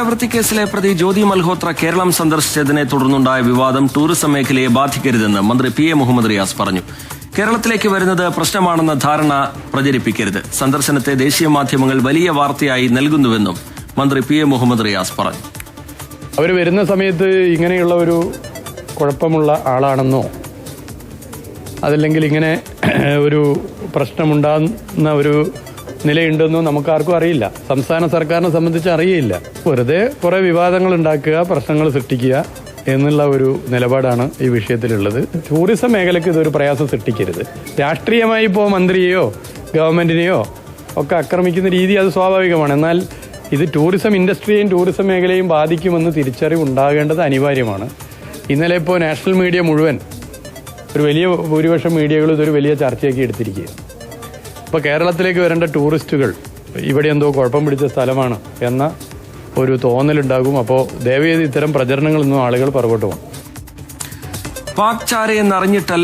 വൃത്തിക്കേസിലെ പ്രതി ജ്യോതി മൽഹോത്ര കേരളം സന്ദർശിച്ചതിനെ തുടർന്നുണ്ടായ വിവാദം ടൂറിസം മേഖലയെ ബാധിക്കരുതെന്ന് മന്ത്രി പി എ മുഹമ്മദ് റിയാസ് പറഞ്ഞു. കേരളത്തിലേക്ക് വരുന്നത് പ്രശ്നമാണെന്ന ധാരണ പ്രചരിപ്പിക്കരുത്. സന്ദർശനത്തെ ദേശീയ മാധ്യമങ്ങൾ വലിയ വാർത്തയായി നൽകുന്നുവെന്നും മന്ത്രി പി എ മുഹമ്മദ് റിയാസ് പറഞ്ഞു. അവർ വരുന്ന സമയത്ത് ഇങ്ങനെയുള്ള ഒരു കുഴപ്പമുള്ള ആളാണെന്നോ അതല്ലെങ്കിൽ ഇങ്ങനെ ഒരു പ്രശ്നമുണ്ടാകുന്ന ഒരു നിലയുണ്ടെന്നോ നമുക്കാർക്കും അറിയില്ല. സംസ്ഥാന സർക്കാരിനെ സംബന്ധിച്ച് അറിയില്ല. വെറുതെ കുറെ വിവാദങ്ങൾ ഉണ്ടാക്കുക, പ്രശ്നങ്ങൾ സൃഷ്ടിക്കുക എന്നുള്ള ഒരു നിലപാടാണ് ഈ വിഷയത്തിലുള്ളത്. ടൂറിസം മേഖലയ്ക്ക് ഇതൊരു പ്രയാസം സൃഷ്ടിക്കരുത്. രാഷ്ട്രീയമായി ഇപ്പോൾ മന്ത്രിയെയോ ഗവൺമെന്റിനെയോ ഒക്കെ ആക്രമിക്കുന്ന രീതി അത് സ്വാഭാവികമാണ്. എന്നാൽ ഇത് ടൂറിസം ഇൻഡസ്ട്രിയെയും ടൂറിസം മേഖലയും ബാധിക്കുമെന്ന് തിരിച്ചറിവ് ഉണ്ടാകേണ്ടത് അനിവാര്യമാണ്. ഇന്നലെ ഇപ്പോൾ നാഷണൽ മീഡിയ മുഴുവൻ, ഒരു വലിയ ഭൂരിപക്ഷം മീഡിയകൾ ഇതൊരു വലിയ ചർച്ചയാക്കി എടുത്തിരിക്കുകയാണ്. ഇപ്പോൾ കേരളത്തിലേക്ക് വരേണ്ട ടൂറിസ്റ്റുകൾ ഇവിടെ എന്തോ കുഴപ്പം പിടിച്ച സ്ഥലമാണ് എന്ന ഒരു തോന്നലുണ്ടാകും. അപ്പോൾ ദയവേത് ഇത്തരം പ്രചരണങ്ങളൊന്നും ആളുകൾ പുറകോട്ട് പോകും. പാക് ചാരയെന്നറിഞ്ഞിട്ടല്ല